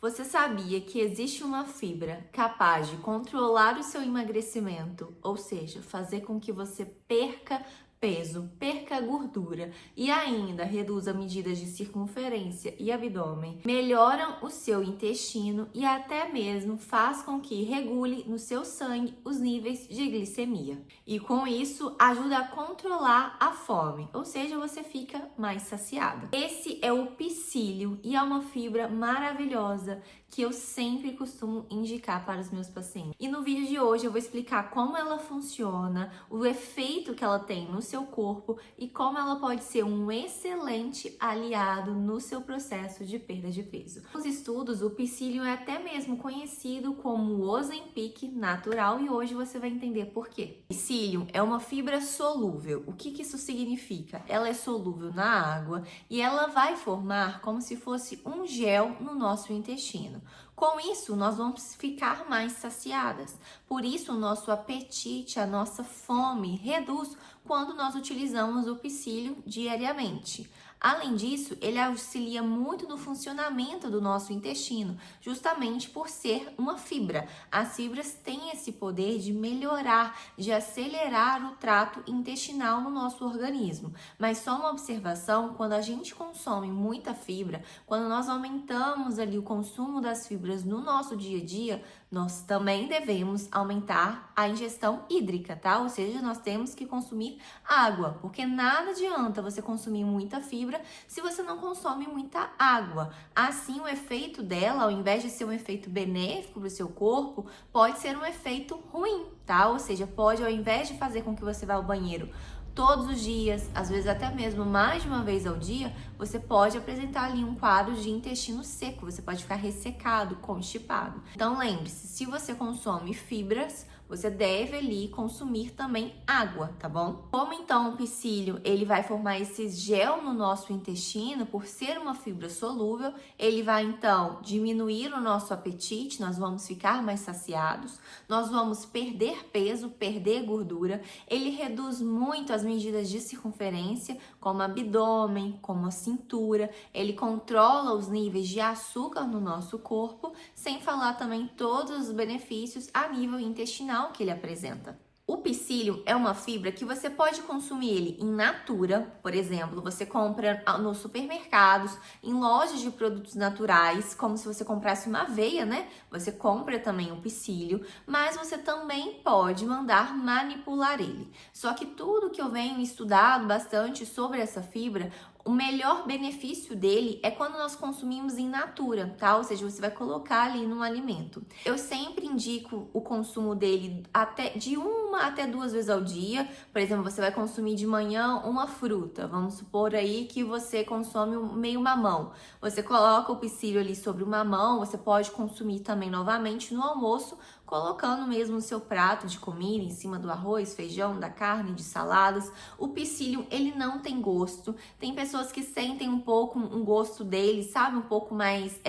Você sabia que existe uma fibra capaz de controlar o seu emagrecimento, ou seja, fazer com que você perca peso, perca gordura e ainda reduza medidas de circunferência e abdômen, melhoram o seu intestino e até mesmo faz com que regule no seu sangue os níveis de glicemia. E com isso ajuda a controlar a fome, ou seja, você fica mais saciada. Esse é o psyllium e é uma fibra maravilhosa que eu sempre costumo indicar para os meus pacientes. E no vídeo de hoje eu vou explicar como ela funciona, o efeito que ela tem no seu corpo e como ela pode ser um excelente aliado no seu processo de perda de peso. Nos estudos, o psyllium é até mesmo conhecido como o Ozempic natural e hoje você vai entender por quê. Psyllium é uma fibra solúvel. O que isso significa? Ela é solúvel na água e ela vai formar como se fosse um gel no nosso intestino. Com isso, nós vamos ficar mais saciadas. Por isso, o nosso apetite, a nossa fome reduz quando nós utilizamos o psyllium diariamente. Além disso, ele auxilia muito no funcionamento do nosso intestino, justamente por ser uma fibra. As fibras têm esse poder de melhorar, de acelerar o trato intestinal no nosso organismo. Mas só uma observação, quando a gente consome muita fibra, quando nós aumentamos ali o consumo das fibras no nosso dia a dia, nós também devemos aumentar a ingestão hídrica, tá? Ou seja, nós temos que consumir água, porque nada adianta você consumir muita fibra se você não consome muita água. Assim, o efeito dela, ao invés de ser um efeito benéfico para o seu corpo, pode ser um efeito ruim, tá? Ou seja, pode, ao invés de fazer com que você vá ao banheiro todos os dias, às vezes até mesmo mais de uma vez ao dia, você pode apresentar ali um quadro de intestino seco, você pode ficar ressecado, constipado. Então lembre-se, se você consome fibras, você deve ali consumir também água, tá bom? Como então o psyllium, ele vai formar esse gel no nosso intestino, por ser uma fibra solúvel, ele vai então diminuir o nosso apetite, nós vamos ficar mais saciados, nós vamos perder peso, perder gordura, ele reduz muito as medidas de circunferência, como abdômen, como a cintura, ele controla os níveis de açúcar no nosso corpo, sem falar também todos os benefícios a nível intestinal que ele apresenta. O psyllium é uma fibra que você pode consumir ele in natura, por exemplo, você compra nos supermercados, em lojas de produtos naturais, como se você comprasse uma aveia, né? Você compra também o psyllium, mas você também pode mandar manipular ele. Só que tudo que eu venho estudado bastante sobre essa fibra, o melhor benefício dele é quando nós consumimos in natura, tá? Ou seja, você vai colocar ali no alimento. Eu sempre indico o consumo dele até de 1 até 2 vezes ao dia. Por exemplo, você vai consumir de manhã uma fruta. Vamos supor aí que você consome meio mamão. Você coloca o psyllium ali sobre o mamão, você pode consumir também novamente no almoço, colocando mesmo no seu prato de comida, em cima do arroz, feijão, da carne, de saladas. O psyllium, ele não tem gosto. Tem pessoas que sentem um pouco um gosto dele, sabe? Um pouco mais,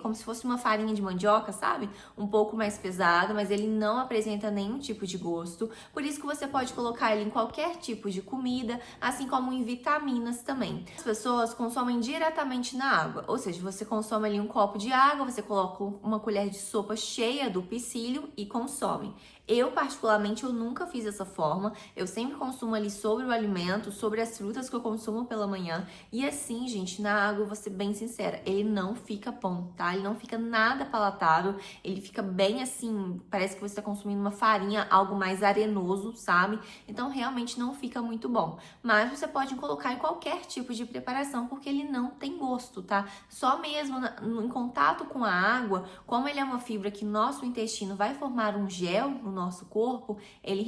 como se fosse uma farinha de mandioca, sabe? Um pouco mais pesado, mas ele não apresenta nenhum tipo de gosto. Por isso que você pode colocar ele em qualquer tipo de comida, assim como em vitaminas também. As pessoas consomem diretamente na água, ou seja, você consome ali um copo de água, você coloca uma colher de sopa cheia do psyllium e consome. Eu, particularmente, eu nunca fiz dessa forma. Eu sempre consumo ali sobre o alimento, sobre as frutas que eu consumo pela manhã. E assim, gente, na água, eu vou ser bem sincera, ele não fica bom, tá? Ele não fica nada palatável. Ele fica bem assim, parece que você tá consumindo uma farinha, algo mais arenoso, sabe? Então, realmente não fica muito bom. Mas você pode colocar em qualquer tipo de preparação, porque ele não tem gosto, tá? Só mesmo em contato com a água, como ele é uma fibra que nosso intestino vai formar um gel no nosso corpo, ele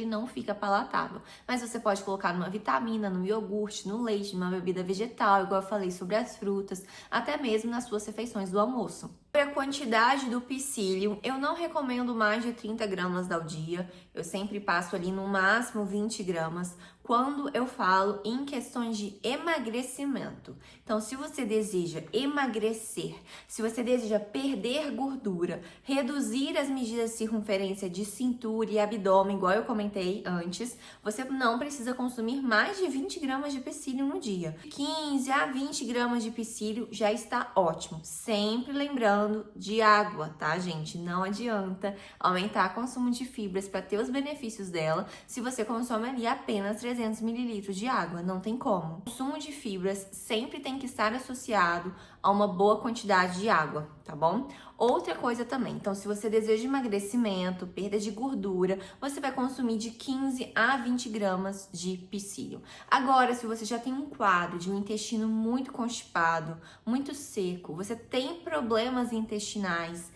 não fica palatável. Mas você pode colocar numa vitamina, no iogurte, no leite, numa bebida vegetal, igual eu falei sobre as frutas, até mesmo nas suas refeições do almoço. Sobre a quantidade do psyllium, eu não recomendo mais de 30 gramas ao dia. Eu sempre passo ali no máximo 20 gramas. quando eu falo em questões de emagrecimento. Então, se você deseja emagrecer, se você deseja perder gordura, reduzir as medidas de circunferência de cintura e abdômen, igual eu comentei antes, você não precisa consumir mais de 20 gramas de psyllium no dia. 15 a 20 gramas de psyllium já está ótimo. Sempre lembrando de água, tá, gente? Não adianta aumentar o consumo de fibras para ter os benefícios dela se você consome ali apenas 300 ml de água. Não tem como. O consumo de fibras sempre tem que estar associado a uma boa quantidade de água, tá bom? Outra coisa também, então se você deseja emagrecimento, perda de gordura, você vai consumir de 15 a 20 gramas de psyllium. Agora, se você já tem um quadro de um intestino muito constipado, muito seco, você tem problemas intestinais,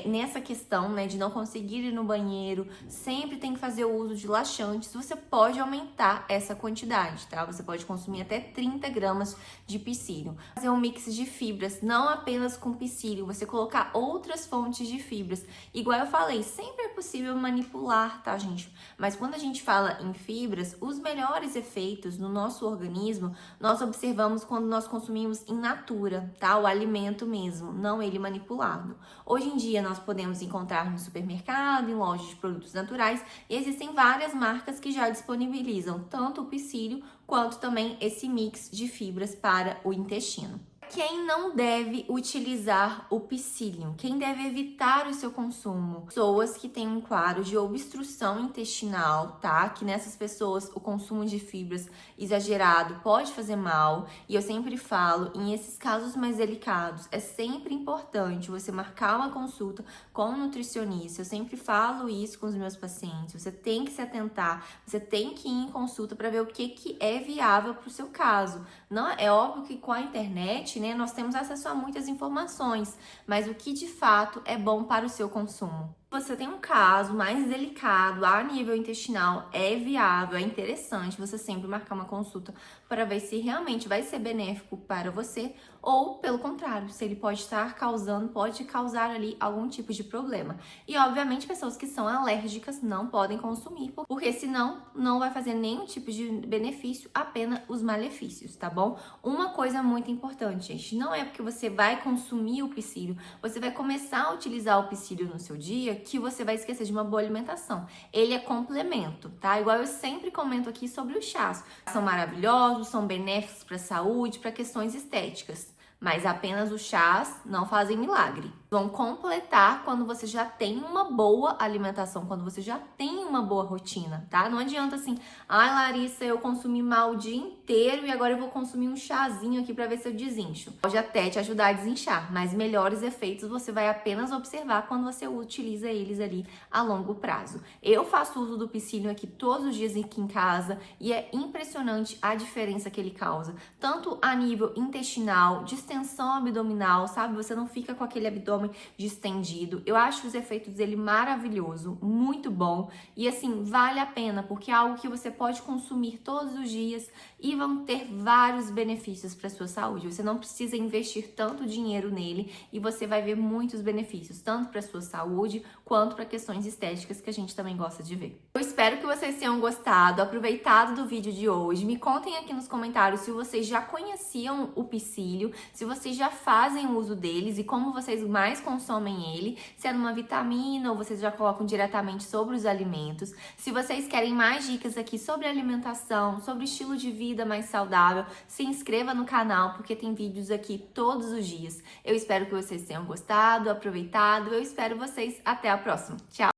nessa questão, né, de não conseguir ir no banheiro, sempre tem que fazer o uso de laxantes, você pode aumentar essa quantidade, tá? Você pode consumir até 30 gramas de psyllium. Fazer um mix de fibras, não apenas com psyllium, você colocar outras fontes de fibras. Igual eu falei, sempre é possível manipular, tá, gente? Mas quando a gente fala em fibras, os melhores efeitos no nosso organismo, nós observamos quando nós consumimos in natura, tá? O alimento mesmo, não ele manipulado. Hoje em dia nós podemos encontrar no supermercado, em lojas de produtos naturais, e existem várias marcas que já disponibilizam tanto o psyllium quanto também esse mix de fibras para o intestino. Quem não deve utilizar o psyllium? Quem deve evitar o seu consumo? Pessoas que têm um quadro de obstrução intestinal, tá? Que nessas pessoas o consumo de fibras exagerado pode fazer mal. E eu sempre falo, em esses casos mais delicados, é sempre importante você marcar uma consulta com um nutricionista. Eu sempre falo isso com os meus pacientes. Você tem que se atentar, você tem que ir em consulta para ver o que é viável para o seu caso. Não, é óbvio que com a internet, né, nós temos acesso a muitas informações, mas o que de fato é bom para o seu consumo. Você tem um caso mais delicado a nível intestinal, é viável, é interessante você sempre marcar uma consulta para ver se realmente vai ser benéfico para você ou, pelo contrário, se ele pode causar ali algum tipo de problema. E, obviamente, pessoas que são alérgicas não podem consumir, porque senão não vai fazer nenhum tipo de benefício, apenas os malefícios, tá bom? Uma coisa muito importante, gente, não é porque você vai consumir o psyllium, você vai começar a utilizar o psyllium no seu dia, que você vai esquecer de uma boa alimentação. Ele é complemento, tá? Igual eu sempre comento aqui sobre os chás. São maravilhosos, são benéficos para a saúde, para questões estéticas. Mas apenas os chás não fazem milagre. Vão completar quando você já tem uma boa alimentação, quando você já tem uma boa rotina, tá? Não adianta assim, ai Larissa, eu consumi mal o dia inteiro e agora eu vou consumir um chazinho aqui pra ver se eu desincho. Pode até te ajudar a desinchar, mas melhores efeitos você vai apenas observar quando você utiliza eles ali a longo prazo. Eu faço uso do psyllium aqui todos os dias aqui em casa e é impressionante a diferença que ele causa, tanto a nível intestinal, distensão abdominal, sabe? Você não fica com aquele abdômen distendido. Eu acho os efeitos dele maravilhoso, muito bom e assim, vale a pena porque é algo que você pode consumir todos os dias e vão ter vários benefícios para sua saúde. Você não precisa investir tanto dinheiro nele e você vai ver muitos benefícios, tanto para sua saúde quanto para questões estéticas que a gente também gosta de ver. Eu espero que vocês tenham gostado, aproveitado do vídeo de hoje. Me contem aqui nos comentários se vocês já conheciam o psyllium, se vocês já fazem uso deles e como vocês mais consomem ele, se é numa vitamina ou vocês já colocam diretamente sobre os alimentos. Se vocês querem mais dicas aqui sobre alimentação, sobre estilo de vida mais saudável, se inscreva no canal porque tem vídeos aqui todos os dias. Eu espero que vocês tenham gostado, aproveitado. Eu espero vocês até a próxima. Tchau!